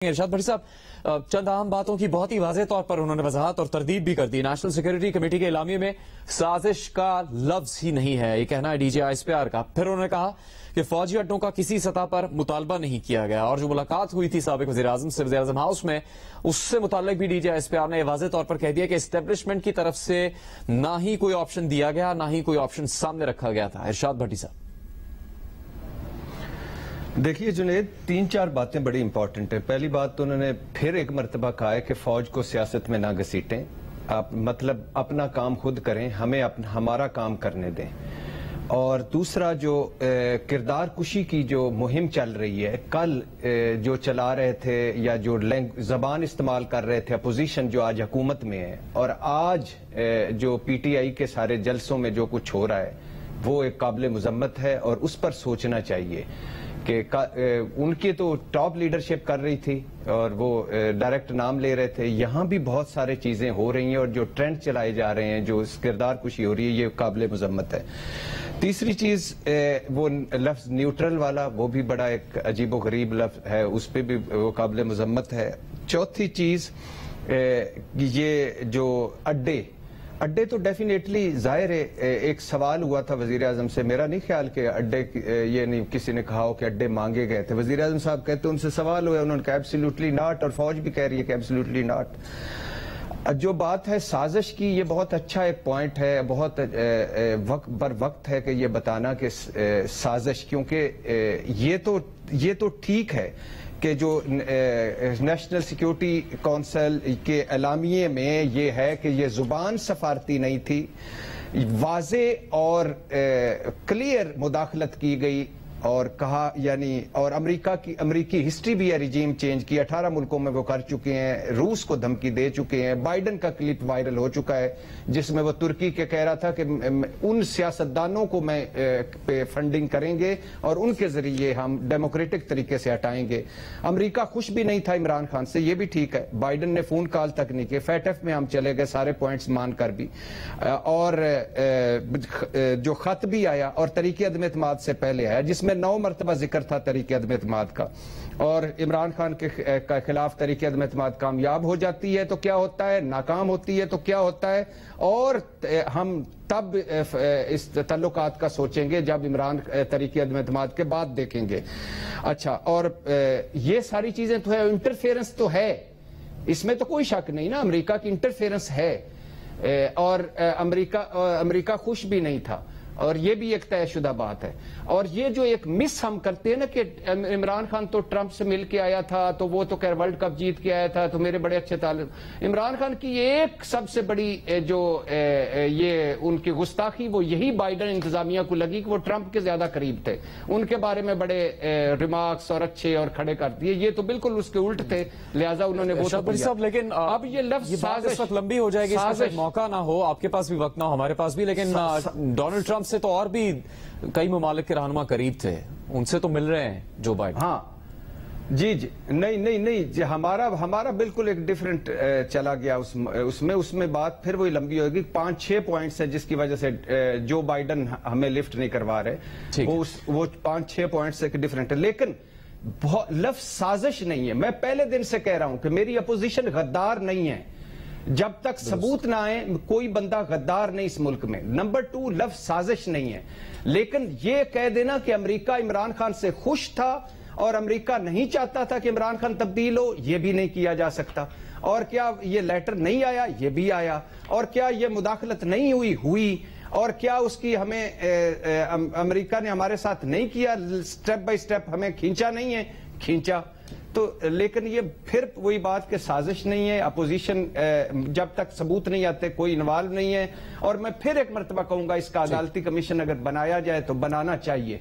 ارشاد بھٹی صاحب چند اہم باتوں کی بہت ہی واضح طور پر انہوں نے وضاحت اور تردید بھی کر دی۔ نیشنل سیکورٹی کمیٹی کے اعلامیے میں سازش کا لفظ ہی نہیں ہے، یہ کہنا ہے D G S P R کا۔ پھر انہوں نے کہا کہ فوجی اڈوں کا کسی سطح پر مطالبہ نہیں کیا گیا، اور جو ملاقات ہوئی تھی سابق وزیراعظم سے وزیراعظم ہاؤس میں، اس سے متعلق بھی D G S P R نے واضح طور پر کہہ دیا کہ اسٹیبلشمنٹ کی طرف سے نہ ہی کوئی آپشن دیا گیا، نہ ہی کوئی آپشن سامنے رکھا گیا تھا۔ ارشاد بھٹی صاحب دیکھیے جنید، تین چار باتیں بڑی امپورٹنٹ ہیں۔ پہلی بات تو انہوں نے پھر ایک مرتبہ کہا ہے کہ فوج کو سیاست میں نہ گھسیٹیں، آپ مطلب اپنا کام خود کریں، ہمیں ہمارا کام کرنے دیں۔ اور دوسرا جو کردار کشی کی جو مہم چل رہی ہے، کل جو چلا رہے تھے یا جو زبان استعمال کر رہے تھے اپوزیشن جو آج حکومت میں ہے، اور آج جو پی ٹی آئی کے سارے جلسوں میں جو کچھ ہو رہا ہے، وہ ایک قابل مذمت ہے اور اس پر سوچنا چاہیے کہ ان کی تو ٹاپ لیڈرشپ کر رہی تھی اور وہ ڈائریکٹ نام لے رہے تھے۔ یہاں بھی بہت سارے چیزیں ہو رہی ہیں اور جو ٹرینڈ چلائے جا رہے ہیں، جو کردار کشی ہو رہی ہے، یہ قابل مذمت ہے۔ تیسری چیز وہ لفظ نیوٹرل والا، وہ بھی بڑا ایک عجیب و غریب لفظ ہے، اس پہ بھی وہ قابل مذمت ہے۔ چوتھی چیز یہ جو اڈے تو ڈیفینیٹلی ظاہر ہے، ایک سوال ہوا تھا وزیر اعظم سے، میرا نہیں خیال کہ اڈے یہ نہیں کسی نے کہا ہو کہ اڈے مانگے گئے تھے۔ وزیر اعظم صاحب کہتے ان سے سوال ہوا، انہوں نے کہا ایبسلیوٹلی ناٹ، اور فوج بھی کہہ رہی ہے کہ ایبسلیوٹلی ناٹ۔ جو بات ہے سازش کی، یہ بہت اچھا ایک پوائنٹ ہے، بہت بر وقت ہے کہ یہ بتانا کہ سازش، کیونکہ یہ تو ٹھیک ہے کہ جو نیشنل سیکیورٹی کونسل کے اعلامیے میں یہ ہے کہ یہ زبان سفارتی نہیں تھی، واضح اور کلیئر مداخلت کی گئی، اور کہا یعنی اور امریکی ہسٹری بھی ہے ریجیم چینج کی، 18 ملکوں میں وہ کر چکے ہیں، روس کو دھمکی دے چکے ہیں، بائیڈن کا کلپ وائرل ہو چکا ہے جس میں وہ ترکی کے کہہ رہا تھا کہ ان سیاستدانوں کو میں فنڈنگ کریں گے اور ان کے ذریعے ہم ڈیموکریٹک طریقے سے ہٹائیں گے۔ امریکہ خوش بھی نہیں تھا عمران خان سے، یہ بھی ٹھیک ہے، بائیڈن نے فون کال تک نہیں کیے، فیٹ ایف میں ہم چلے گئے سارے پوائنٹس مان کر بھی، اور جو خط بھی آیا اور طریقے عدم اعتماد سے پہلے آیا جس میں 9 مرتبہ ذکر تھا طریقے عدم اعتماد کا، اور عمران خان کے خلاف طریقے عدم اعتماد کامیاب ہو جاتی ہے تو کیا ہوتا ہے، ناکام ہوتی ہے تو کیا ہوتا ہے، اور ہم تب اس تعلقات کا سوچیں گے جب عمران طریقے عدم اعتماد کے بعد دیکھیں گے۔ اچھا، اور یہ ساری چیزیں تو ہے، انٹرفیئرنس تو ہے، اس میں تو کوئی شک نہیں نا، امریکہ کی انٹرفیئرنس ہے، اور امریکہ خوش بھی نہیں تھا، اور یہ بھی ایک طے شدہ بات ہے۔ اور یہ جو ایک مس ہم کرتے ہیں نا کہ عمران خان تو ٹرمپ سے مل کے آیا تھا تو وہ تو خیر ورلڈ کپ جیت کے آیا تھا تو میرے بڑے اچھے تعلق، عمران خان کی ایک سب سے بڑی جو یہ ان کی گستاخی وہ یہی بائیڈن انتظامیہ کو لگی کہ وہ ٹرمپ کے زیادہ قریب تھے، ان کے بارے میں بڑے ریمارکس اور اچھے اور کھڑے کر دیے، یہ تو بالکل اس کے الٹ تھے، لہٰذا انہوں نے وہ تو۔ لیکن اب یہ لفظ اس وقت لمبی ہو جائے گی، اس وقت موقع نہ ہو، آپ کے پاس بھی وقت نہ ہو، ہمارے پاس بھی، لیکن ڈونلڈ ٹرمپ سے تو اور بھی کئی ممالک کے رہنما قریب تھے، ان سے تو مل رہے ہیں جو بائیڈن۔ ہاں جی نہیں، ہمارا بالکل ایک ڈیفرنٹ چلا گیا اس میں بات پھر وہی لمبی ہوگی۔ 5-6 پوائنٹس ہیں جس کی وجہ سے جو بائیڈن ہمیں لفٹ نہیں کروا رہے، وہ 5-6 پوائنٹس ایک ڈیفرنٹ ہے، لیکن لفظ سازش نہیں ہے۔ میں پہلے دن سے کہہ رہا ہوں کہ میری اپوزیشن غدار نہیں ہے، جب تک ثبوت نہ آئے کوئی بندہ غدار نہیں اس ملک میں۔ نمبر 2، لفظ سازش نہیں ہے، لیکن یہ کہہ دینا کہ امریکہ عمران خان سے خوش تھا اور امریکہ نہیں چاہتا تھا کہ عمران خان تبدیل ہو، یہ بھی نہیں کیا جا سکتا۔ اور کیا یہ لیٹر نہیں آیا؟ یہ بھی آیا۔ اور کیا یہ مداخلت نہیں ہوئی؟ اور کیا اس کی ہمیں امریکہ نے ہمارے ساتھ نہیں کیا، سٹیپ بائی سٹیپ ہمیں کھینچا نہیں ہے؟ کھینچا تو، لیکن یہ پھر وہی بات کہ سازش نہیں ہے، اپوزیشن جب تک ثبوت نہیں آتے کوئی انوالو نہیں ہے۔ اور میں پھر ایک مرتبہ کہوں گا، اس کا عدالتی کمیشن اگر بنایا جائے تو بنانا چاہیے۔